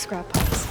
scrap piles.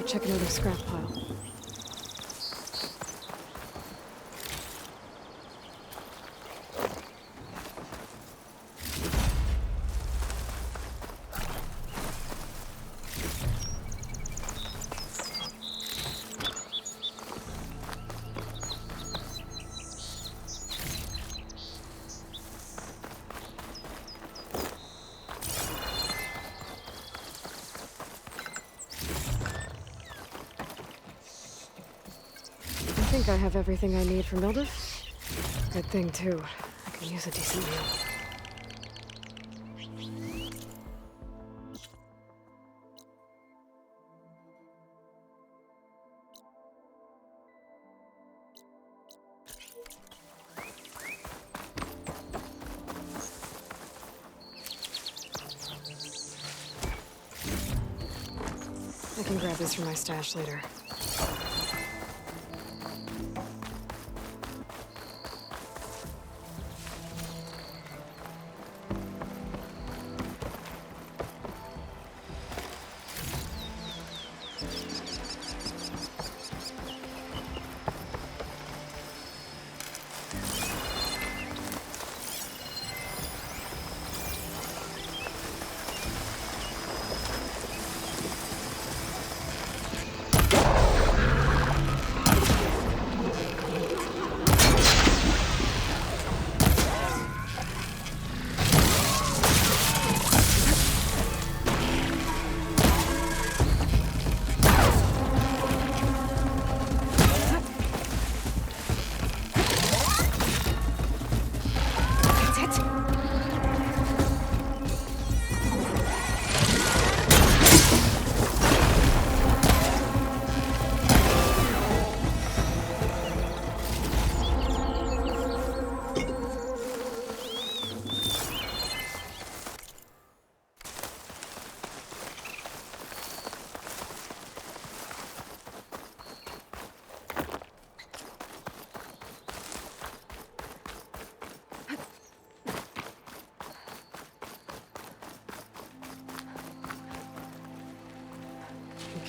Check another scrap pile. I think I have everything I need for Mildred. Good thing, too. I can use a decent meal. I can grab this from my stash later.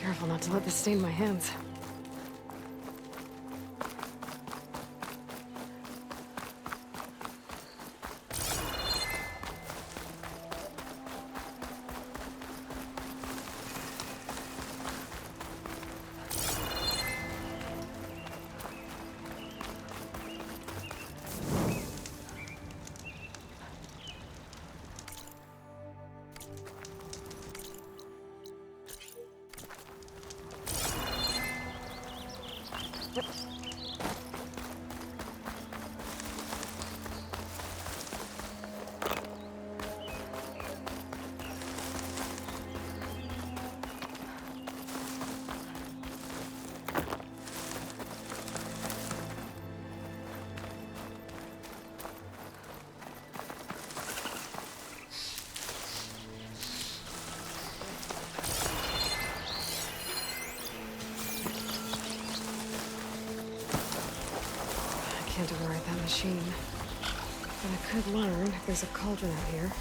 Careful not to let this stain my hands. I can't override that machine. But I could learn if there's a cauldron out here.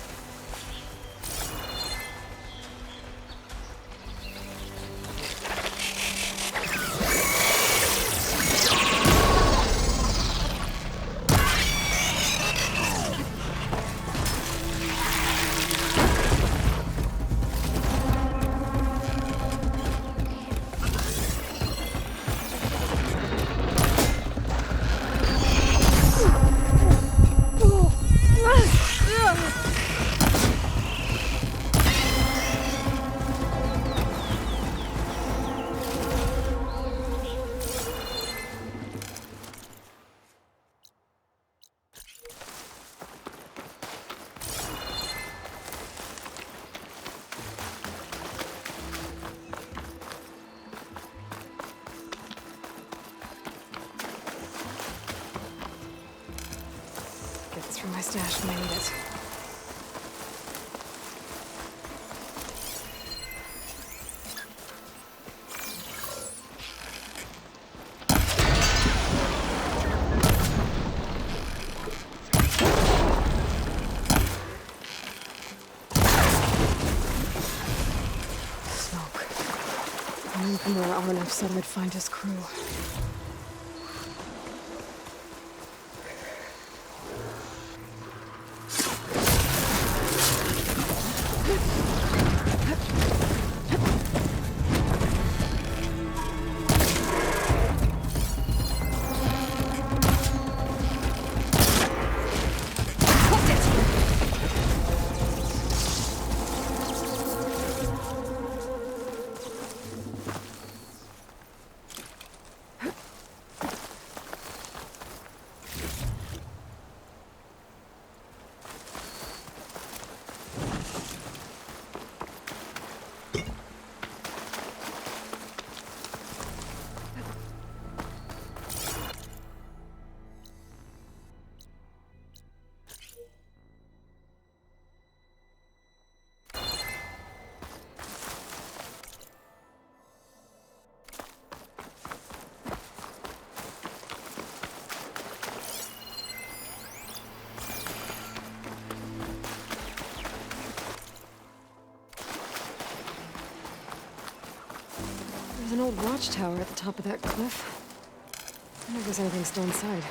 Get this from my stash when I need it. Smoke. I knew from where Arnav said I'd find his crew. There's an old watchtower at the top of that cliff. I wonder if there's anything still inside.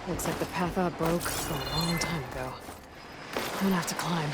Looks like the path up broke a long time ago. I'm gonna have to climb.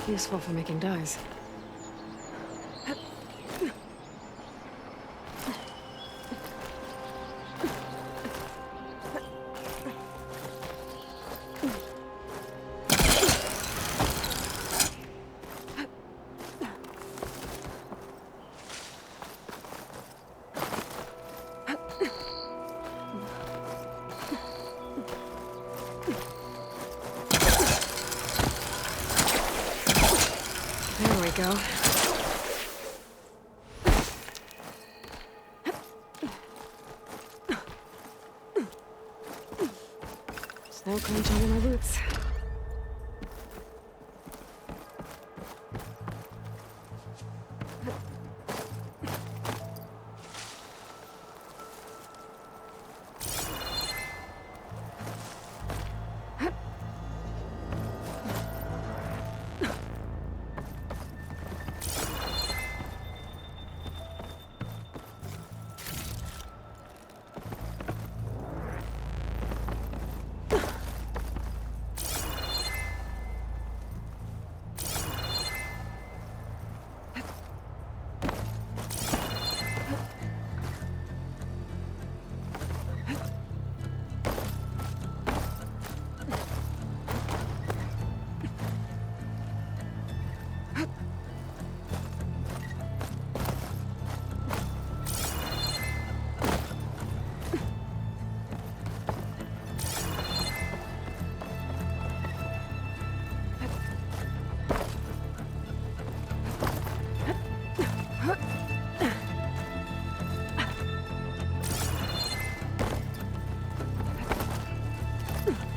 Useful for making dyes. Snow crunch under my boots.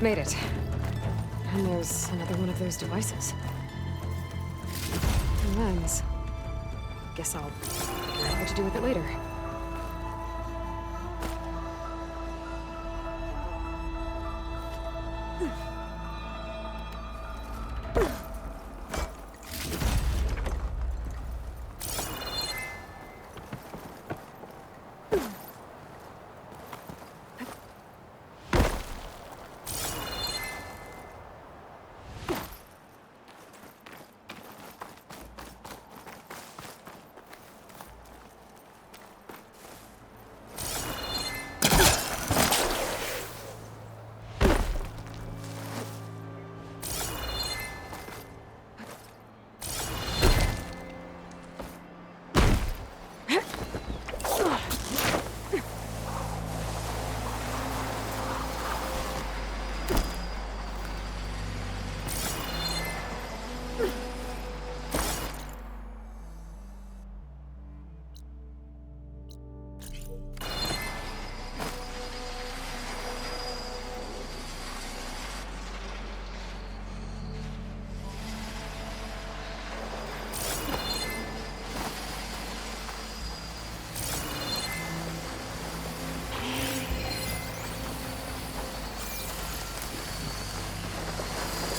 Made it. And there's another one of those devices. A lens. Guess I'll figure out what to do with it later.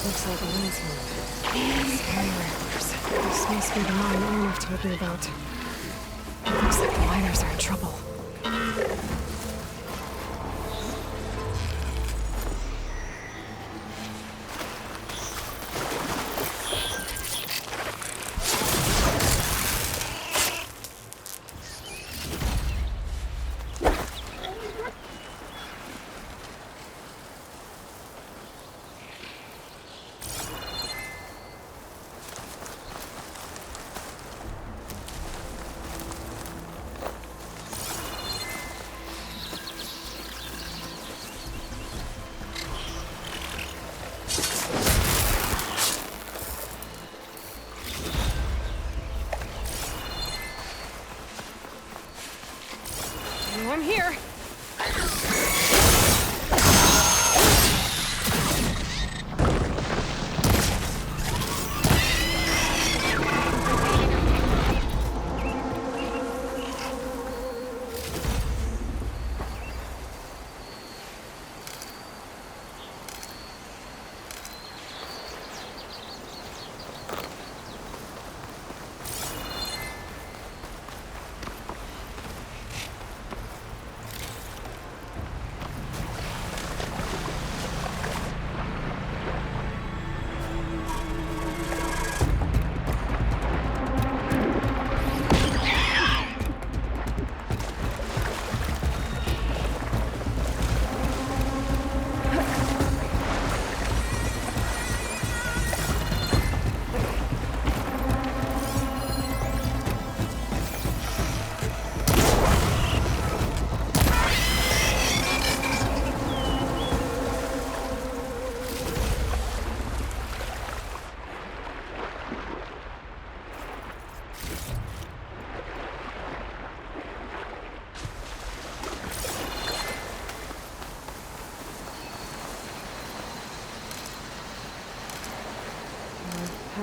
Looks like a lens move. Scary ramblers. This must be the mine Olaf told me about. Looks like the miners are in trouble. I'm here.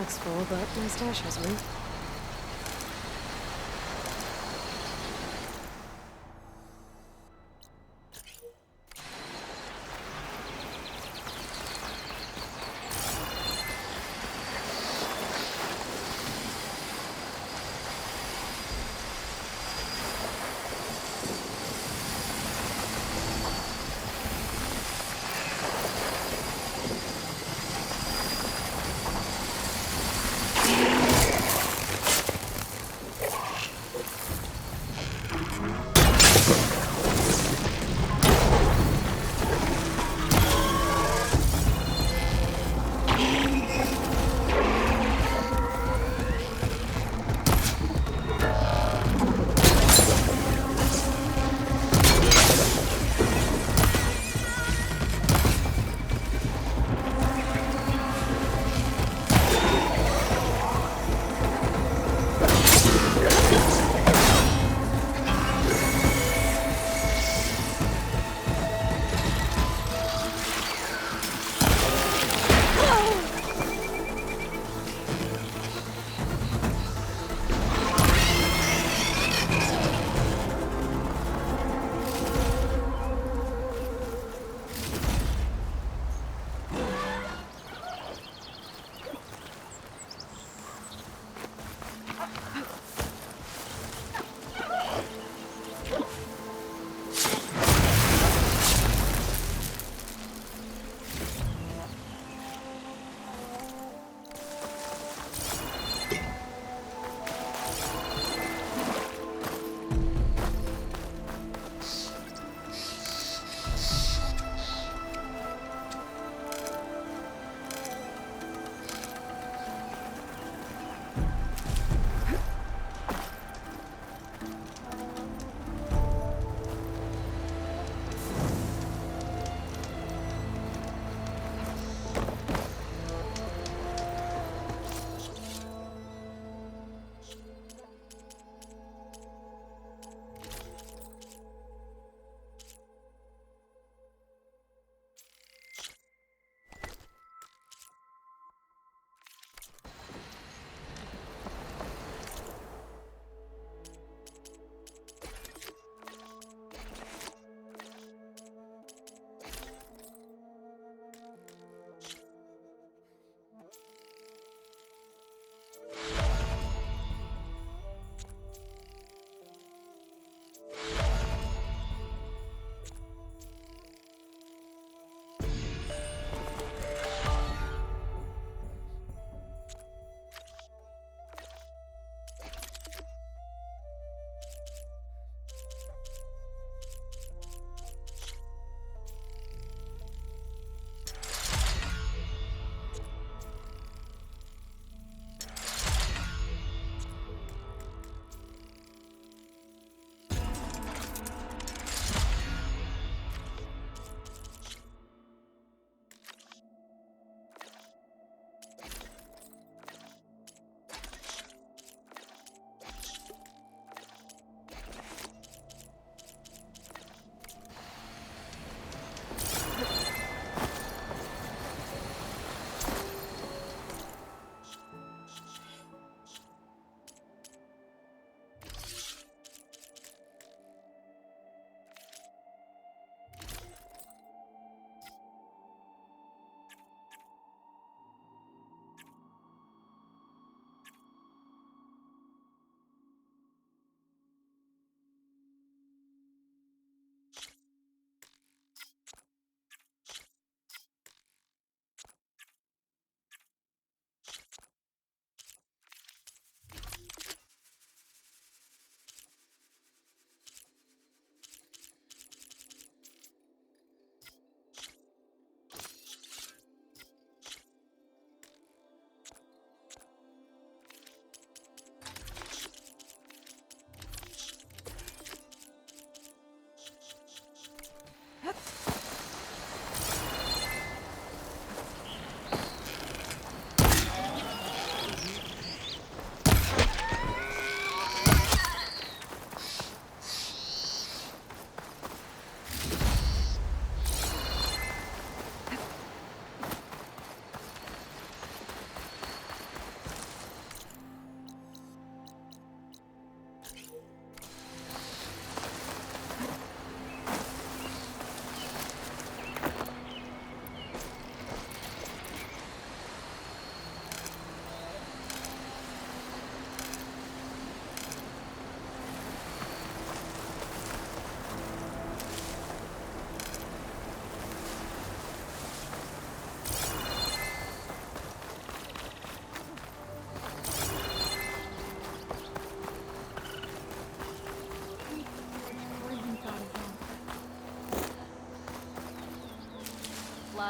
backpack's full, but my stash has room.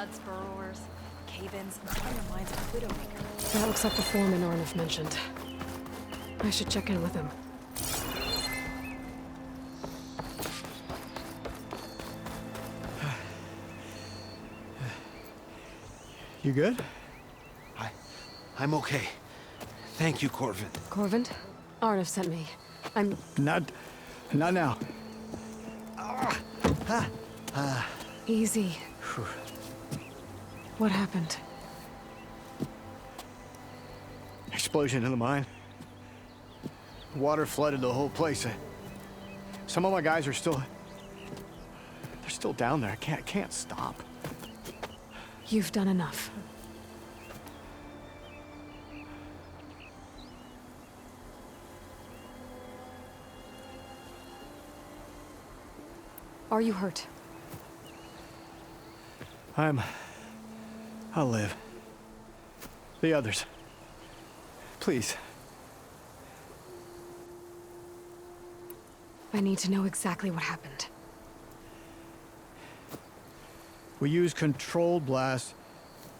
Blood spurrowers, cave-ins, and spider mines with Widowmaker. That looks like the foreman Arnav mentioned. I should check in with him. You good? I'm okay. Thank you, Corvin. Corvin? Arnav sent me. I'm... Not now. Easy. What happened? Explosion in the mine. Water flooded the whole place. Some of my guys are still... They're still down there. I can't stop. You've done enough. Are you hurt? I'll live. The others. Please. I need to know exactly what happened. We used controlled blasts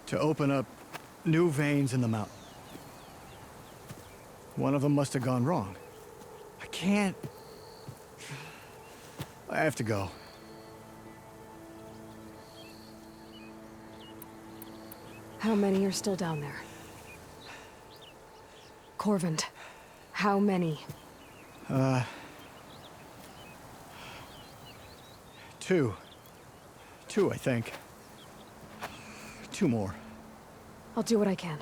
to open up new veins in the mountain. One of them must have gone wrong. I have to go. How many are still down there? Corvin, how many? Two. Two, I think. Two more. I'll do what I can.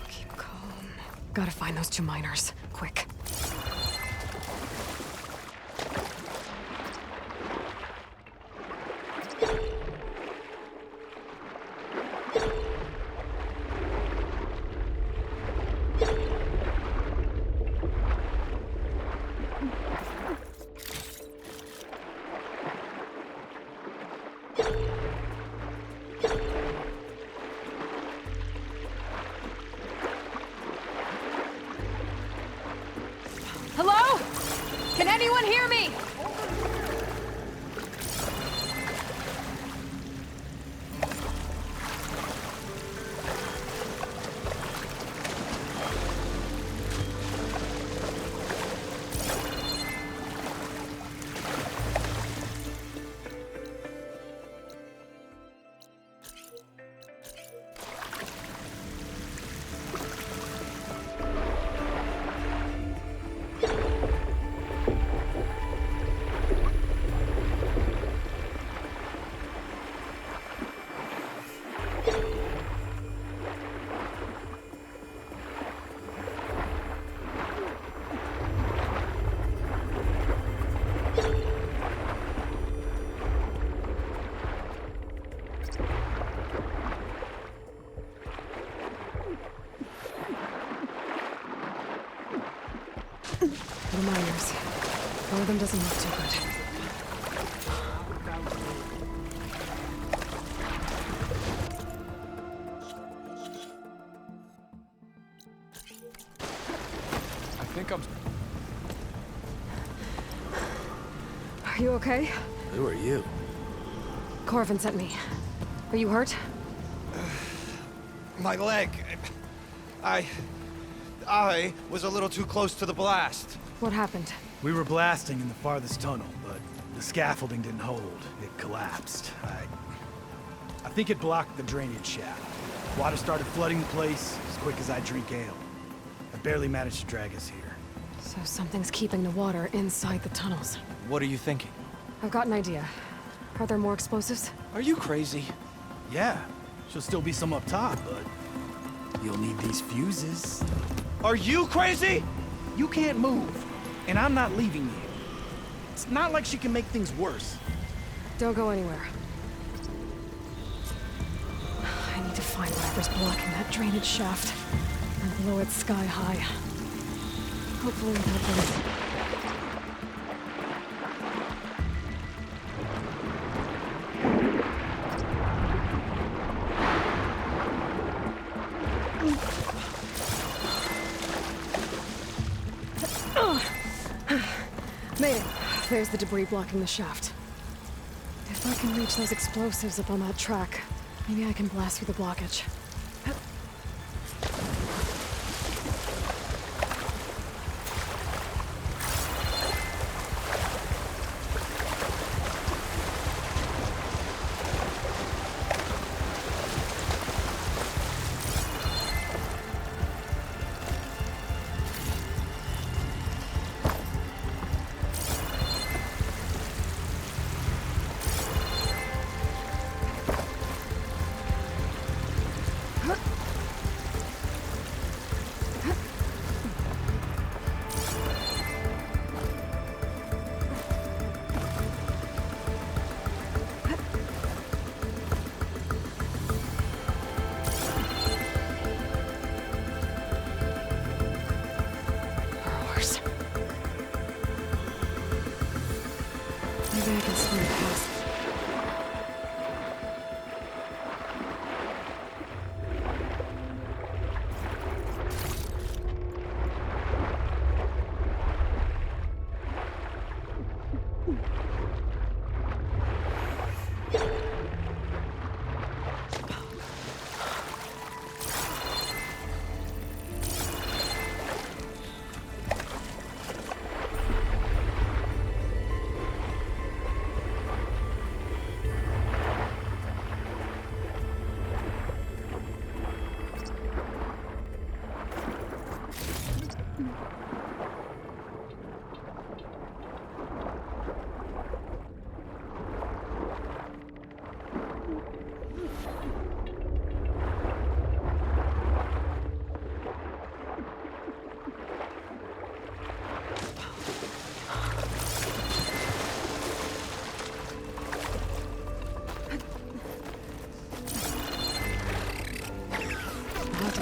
Keep calm. Gotta find those two miners. Quick. Hello? Can anyone hear me? The miners. One of them doesn't look too good. I think I'm... Are you okay? Who are you? Corvin sent me. Are you hurt? My leg. I was a little too close to the blast. What happened? We were blasting in the farthest tunnel, but the scaffolding didn't hold. It collapsed. I think it blocked the drainage shaft. Water started flooding the place as quick as I drink ale. I barely managed to drag us here. So something's keeping the water inside the tunnels. What are you thinking? I've got an idea. Are there more explosives? Are you crazy? Yeah, she'll still be some up top, but you'll need these fuses. Are you crazy? You can't move, and I'm not leaving you. It's not like she can make things worse. Don't go anywhere. I need to find whatever's blocking that drainage shaft and blow it sky high. Hopefully without them. Made it. There's the debris blocking the shaft. If I can reach those explosives up on that track, maybe I can blast through the blockage. Maybe I can swim past.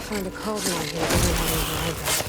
Find a cauldron here to know how to override that.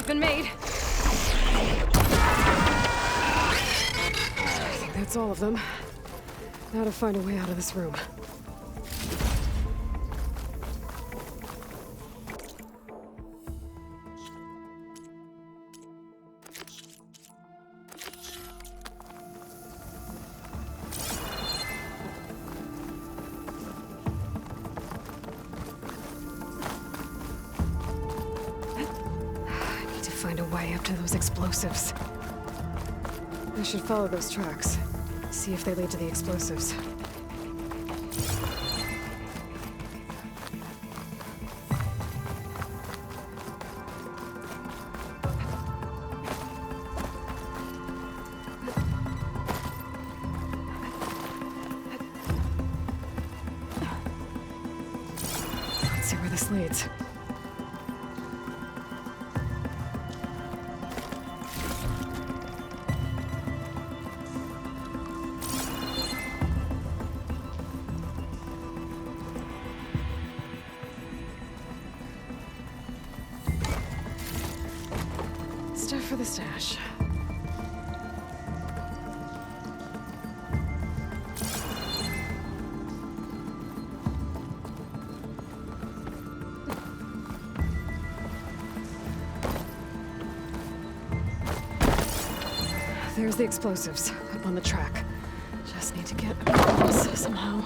Been made. I think that's all of them. Now to find a way out of this room. Find a way up to those explosives. I should follow those tracks. See if they lead to the explosives. Let's see where this leads. Stuff for the stash. There's the explosives up on the track. Just need to get across somehow.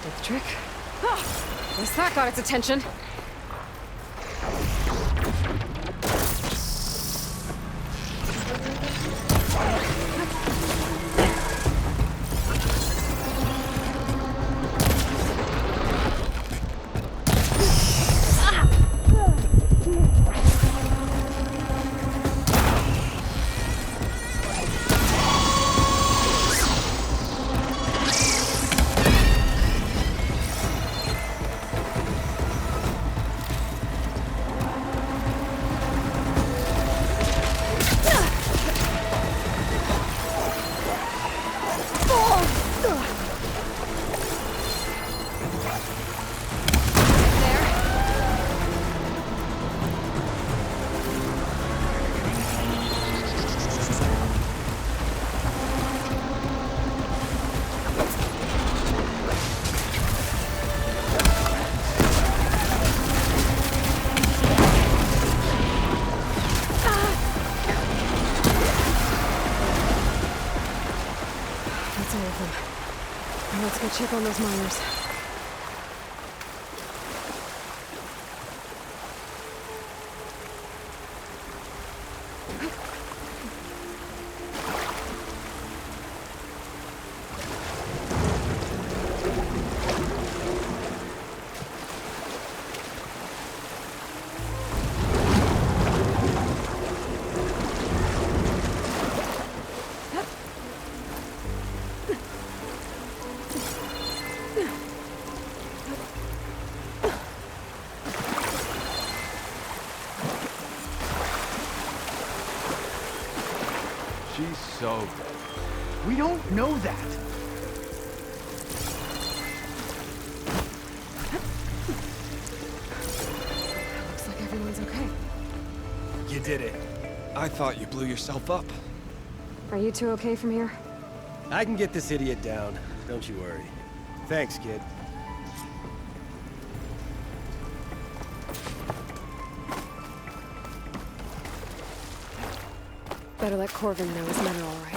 did the trick. Ah, guess that got its attention. That's all of them. Now let's go check on those miners. She's so good. We don't know that. Looks like everyone's okay. You did it. I thought you blew yourself up. Are you two okay from here? I can get this idiot down. Don't you worry. Thanks, kid. Better let Corvin know his men are all right.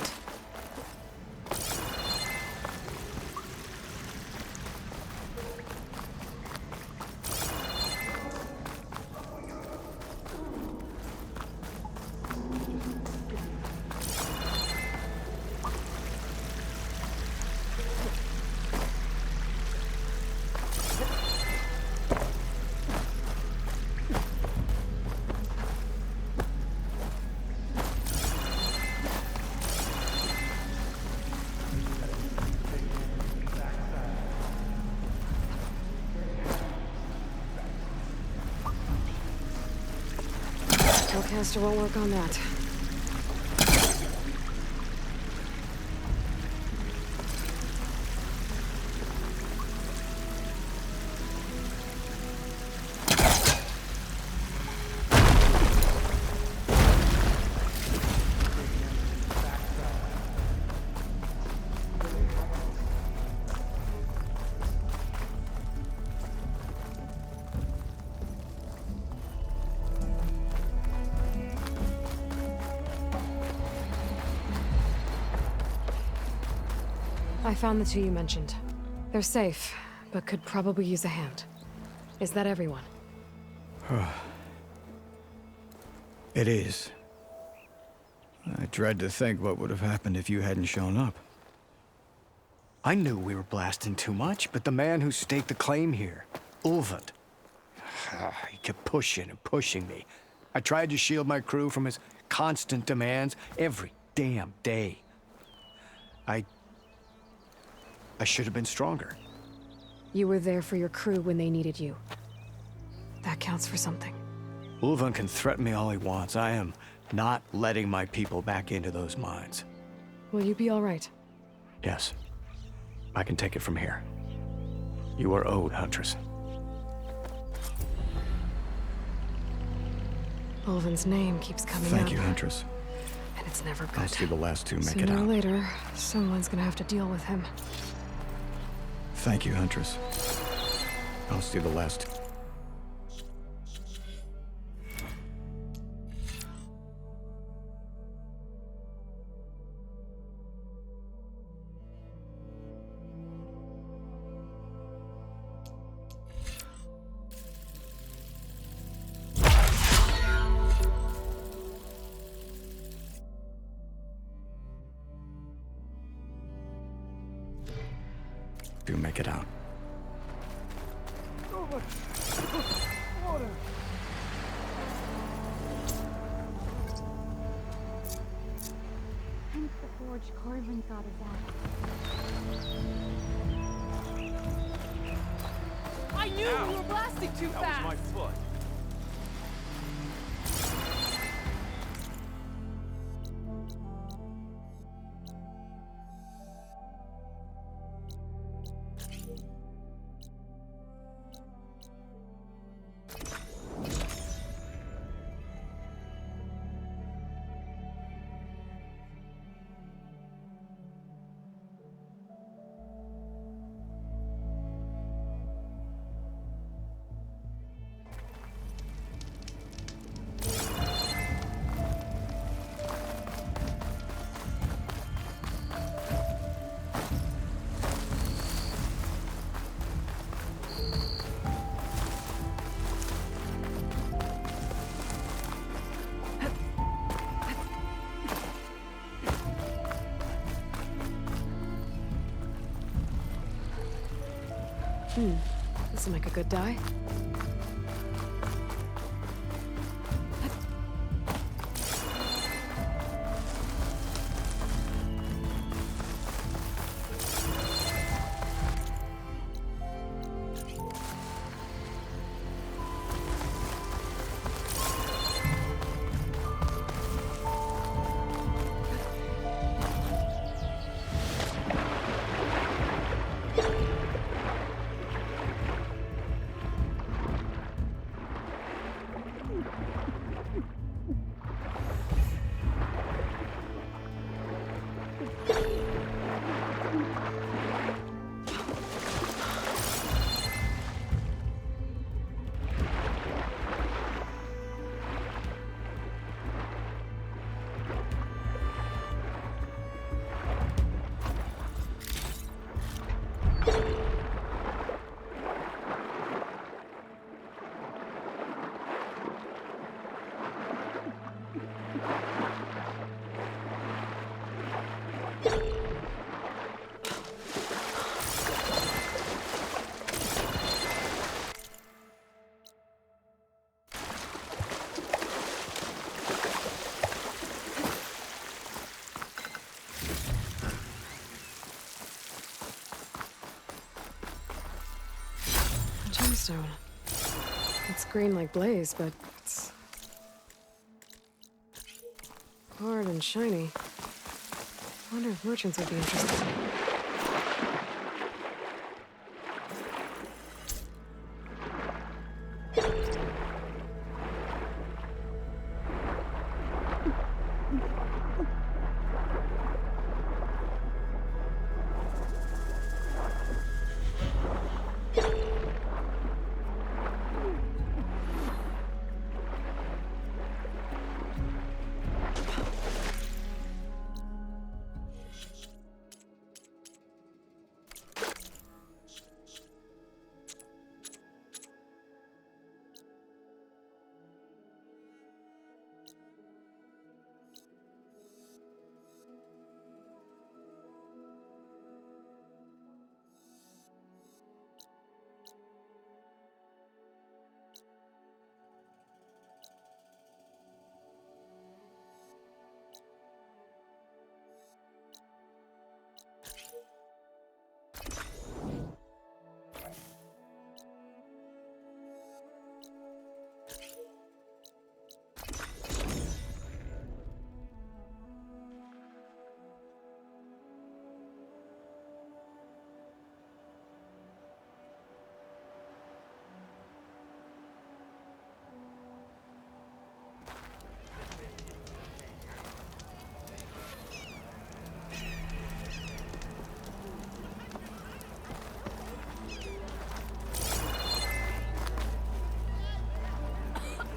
Hellcaster won't work on that. I found the two you mentioned. They're safe, but could probably use a hand. Is that everyone? It is. I dread to think what would have happened if you hadn't shown up. I knew we were blasting too much, but the man who staked the claim here, Ulvund, he kept pushing and pushing me. I tried to shield my crew from his constant demands every damn day. I should have been stronger. You were there for your crew when they needed you. That counts for something. Ulvund can threaten me all he wants. I am not letting my people back into those mines. Will you be all right? Yes. I can take it from here. You are owed, Huntress. Ulvund's name keeps coming up. Thank you, Huntress. And it's never good. I'll see the last two make it Sooner or out. later, someone's gonna have to deal with him. Thank you, Huntress. I'll see the last. Do make it out. Hence the forge Corvin thought of that. I knew we were blasting too That fast! was my foot. This'll make a good die. Gemstone. It's green like blaze, but it's hard and shiny. I wonder if merchants would be interested.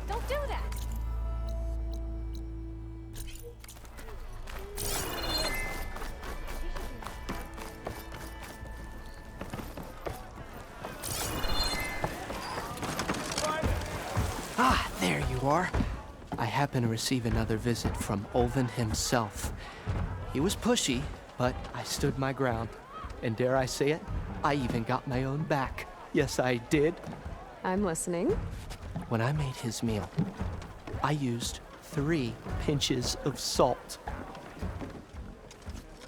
Don't do that! Ah, there you are. I happen to receive another visit from Olvin himself. He was pushy, but I stood my ground. And dare I say it, I even got my own back. Yes, I did. I'm listening. When I made his meal, I used 3 pinches of salt.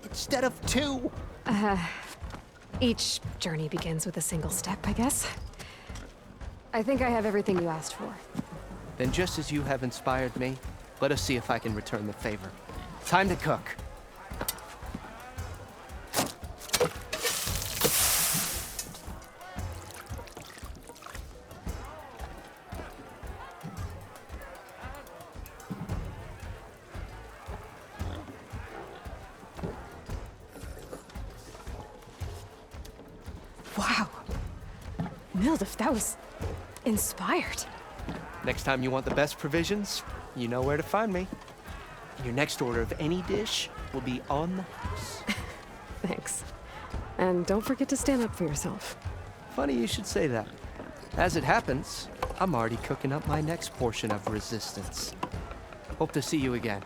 Instead of 2. Each journey begins with a single step, I guess. I think I have everything you asked for. Then just as you have inspired me, let us see if I can return the favor. Time to cook. Wow. Mildef, that was inspired. Next time you want the best provisions, you know where to find me. Your next order of any dish will be on the house. Thanks. And don't forget to stand up for yourself. Funny you should say that. As it happens, I'm already cooking up my next portion of resistance. Hope to see you again.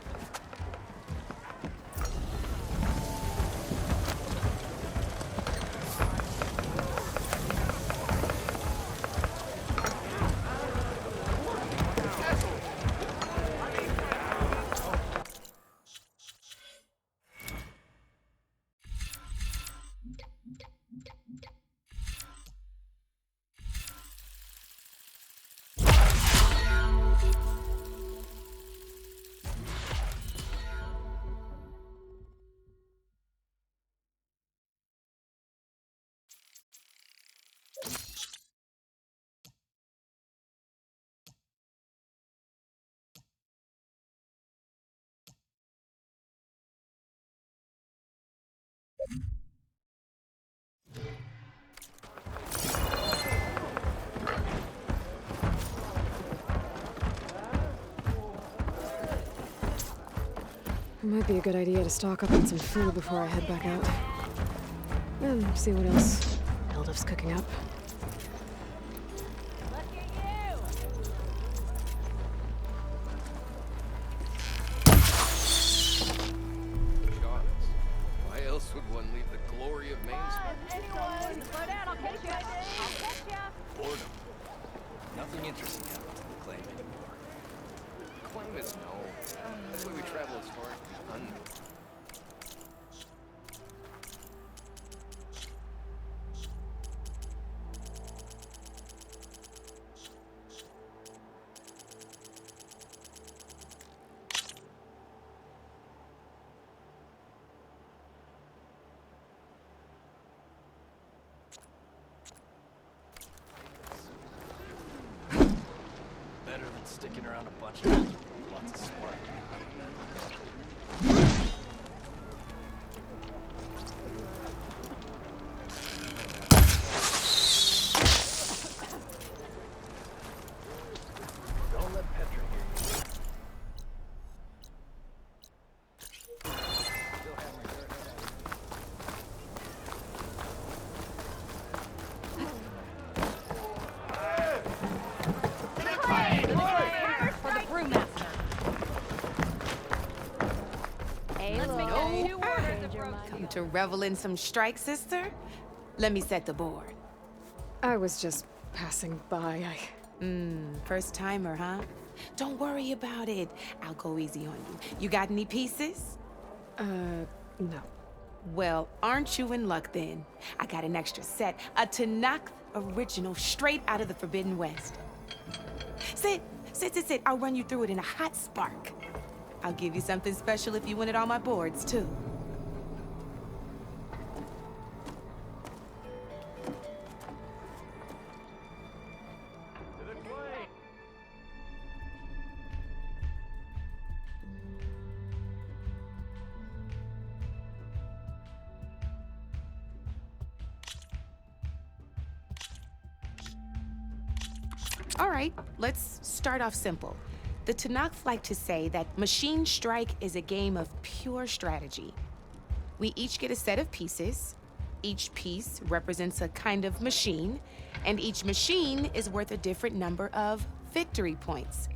It might be a good idea to stock up on some food before I head back out. And see what else Mildef's cooking up. Why else would one leave the glory of Maine? Slow down, I'll catch you. I'll catch you. Boredom. Nothing interesting happens to the claim anymore. Claim is no. That's why we travel as far as the unknown. Better than sticking around a bunch of lots of spark. Don't let Petra hear you. For the brewmaster. Hey, let's make that 2 orders of roast Come to revel in some strike, sister? Let me set the board. I was just passing by. First timer, huh? Don't worry about it. I'll go easy on you. You got any pieces? No. Well, aren't you in luck then? I got an extra set, a Tanakh original straight out of the Forbidden West. Sit. I'll run you through it in a hot spark. I'll give you something special if you win it on my boards, too. All right, let's start off simple. The Tanakh like to say that Machine Strike is a game of pure strategy. We each get a set of pieces. Each piece represents a kind of machine, and each machine is worth a different number of victory points.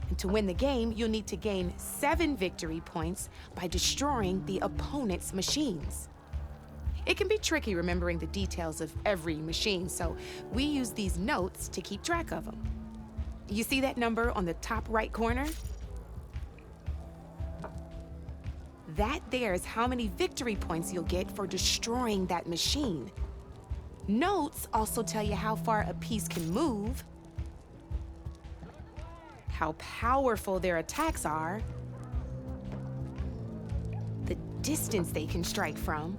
And to win the game, you'll need to gain 7 victory points by destroying the opponent's machines. It can be tricky remembering the details of every machine, so we use these notes to keep track of them. You see that number on the top right corner? That there is how many victory points you'll get for destroying that machine. Notes also tell you how far a piece can move, how powerful their attacks are, the distance they can strike from,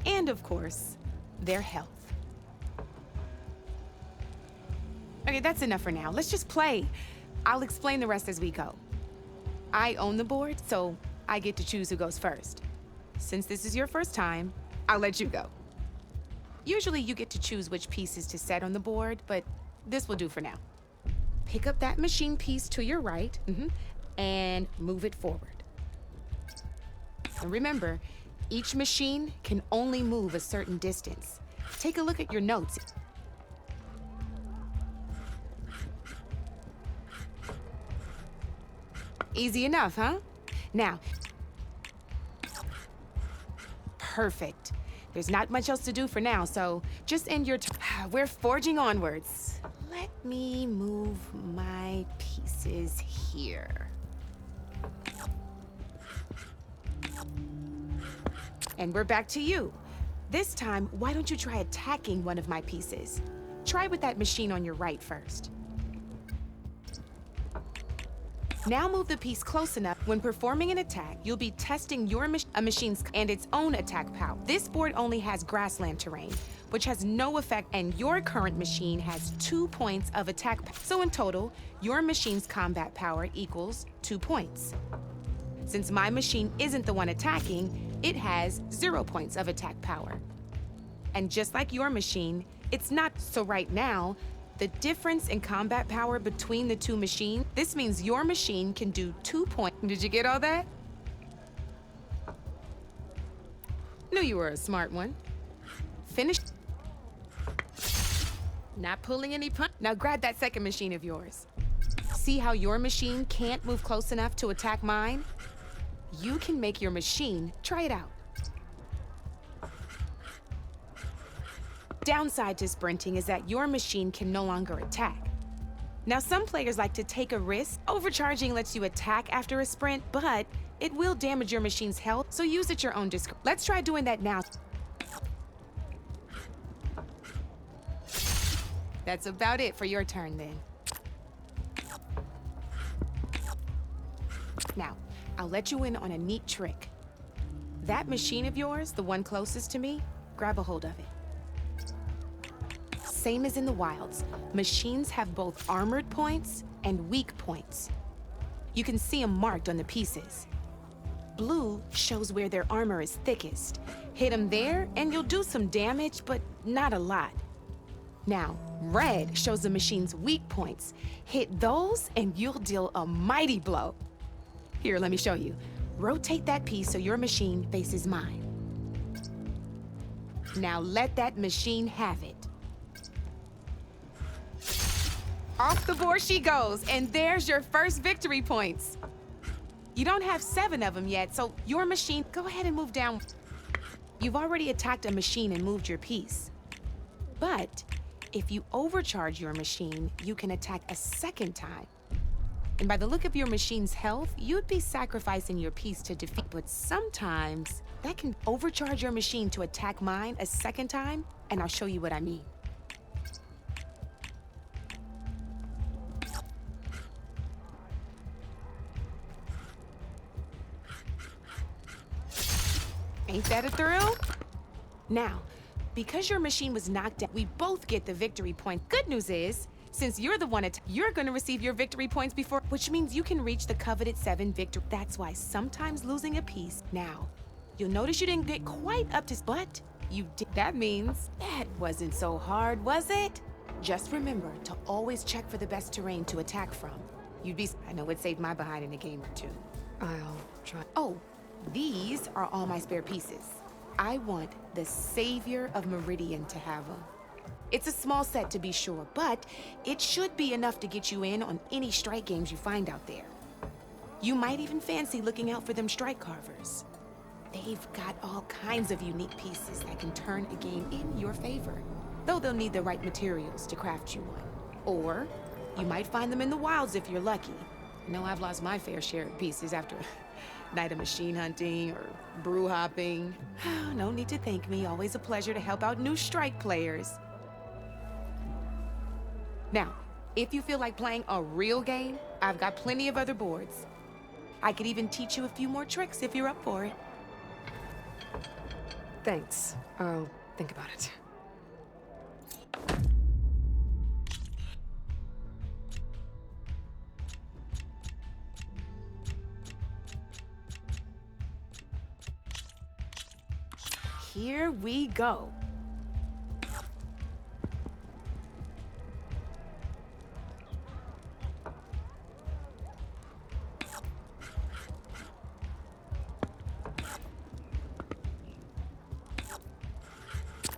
and of course, their health. Okay, that's enough for now. Let's just play. I'll explain the rest as we go. I own the board, so I get to choose who goes first. Since this is your first time, I'll let you go. Usually you get to choose which pieces to set on the board, but this will do for now. Pick up that machine piece to your right, and move it forward. And remember, each machine can only move a certain distance. Take a look at your notes. Easy enough, huh? Now, perfect. There's not much else to do for now, so just end your turn. We're forging onwards. Let me move my pieces here. And we're back to you. This time, why don't you try attacking one of my pieces? Try with that machine on your right first. Now move the piece close enough. When performing an attack, you'll be testing your machine's and its own attack power. This board only has grassland terrain, which has no effect, and your current machine has 2 points of attack power. So in total, your machine's combat power equals 2 points. Since my machine isn't the one attacking, it has 0 points of attack power. And just like your machine, it's not. So right now, the difference in combat power between the two machines, this means your machine can do 2 points. Did you get all that? Knew you were a smart one. Finish. Not pulling any punch. Now grab that second machine of yours. See how your machine can't move close enough to attack mine? You can make your machine try it out. Downside to sprinting is that your machine can no longer attack. Now, some players like to take a risk. Overcharging lets you attack after a sprint, but it will damage your machine's health, so use at your own discretion. Let's try doing that now. That's about it for your turn, then. Now, I'll let you in on a neat trick. That machine of yours, the one closest to me, grab a hold of it. Same as in the wilds, machines have both armored points and weak points. You can see them marked on the pieces. Blue shows where their armor is thickest. Hit them there and you'll do some damage, but not a lot. Now, red shows the machine's weak points. Hit those and you'll deal a mighty blow. Here, let me show you. Rotate that piece so your machine faces mine. Now let that machine have it. Off the board she goes, and there's your first victory points. You don't have 7 of them yet, so your machine, go ahead and move down. You've already attacked a machine and moved your piece. But if you overcharge your machine, you can attack a second time. And by the look of your machine's health, you'd be sacrificing your piece to defeat. But sometimes that can overcharge your machine to attack mine a second time, and I'll show you what I mean. Ain't that a thrill? Now, because your machine was knocked out, we both get the victory point. Good news is, since you're the one you're gonna receive your victory points before, which means you can reach the coveted 7 victory. That's why sometimes losing a piece. Now, you'll notice you didn't get quite up to, but you did. That means that wasn't so hard, was it? Just remember to always check for the best terrain to attack from. I know it saved my behind in a game or two. I'll try. Oh, these are all my spare pieces. I want the Savior of Meridian to have them. It's a small set to be sure, but it should be enough to get you in on any strike games you find out there. You might even fancy looking out for them strike carvers. They've got all kinds of unique pieces that can turn a game in your favor. Though they'll need the right materials to craft you one. Or you might find them in the wilds if you're lucky. I know I've lost my fair share of pieces after a night of machine hunting or brew hopping. No need to thank me. Always a pleasure to help out new strike players. Now, if you feel like playing a real game, I've got plenty of other boards. I could even teach you a few more tricks if you're up for it. Thanks. I'll think about it. Here we go.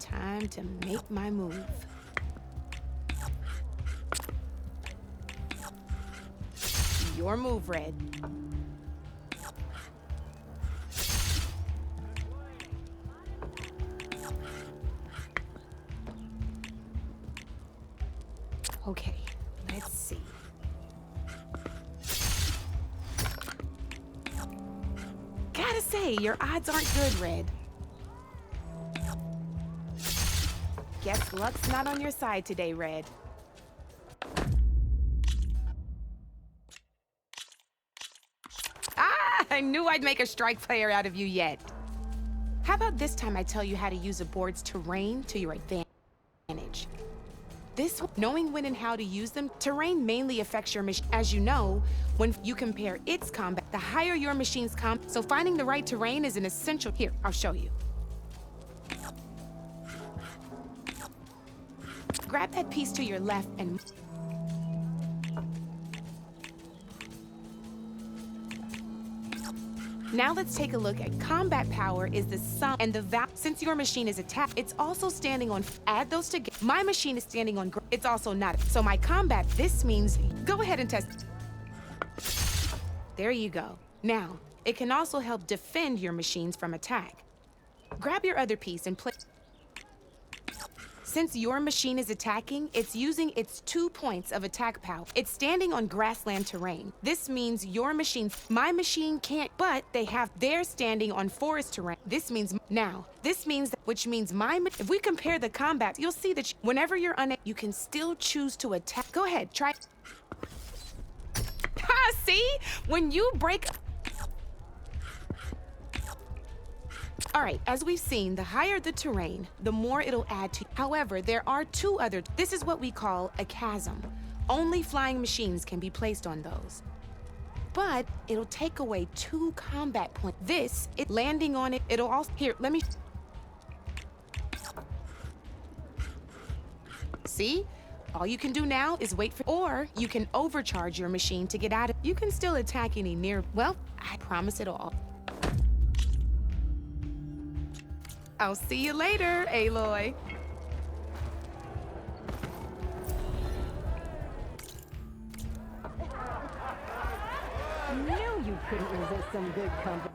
Time to make my move. Your move, Red. Okay, let's see. Gotta say, your odds aren't good, Red. Guess luck's not on your side today, Red. Ah, I knew I'd make a strike player out of you yet. How about this time I tell you how to use a board's terrain to your advantage? Knowing when and how to use them, terrain mainly affects your machine. As you know, when you compare its combat, the higher your machine's so finding the right terrain is an essential. Here, I'll show you. Grab that piece to your left and... Now let's take a look at combat power is the sum and the value. Since your machine is attacked, it's also standing on, add those together. My machine is standing on, it's also not. So my combat, this means, go ahead and test. There you go. Now, it can also help defend your machines from attack. Grab your other piece and place. Since your machine is attacking, it's using its 2 points of attack power. It's standing on grassland terrain. This means your machine, my machine can't, but they're standing on forest terrain. This means, which means if we compare the combat, you'll see that whenever you're unable, you can still choose to attack. Go ahead, try. Ha, see? When you break... All right, as we've seen, the higher the terrain, the more it'll add to. However, there are two other. This is what we call a chasm. Only flying machines can be placed on those. But it'll take away 2 combat points. Landing on it, it'll also. Here, let me. See? All you can do now is wait for. Or you can overcharge your machine to get out of. You can still attack any near. Well, I promise it'll all. I'll see you later, Aloy. Knew you couldn't resist some good company.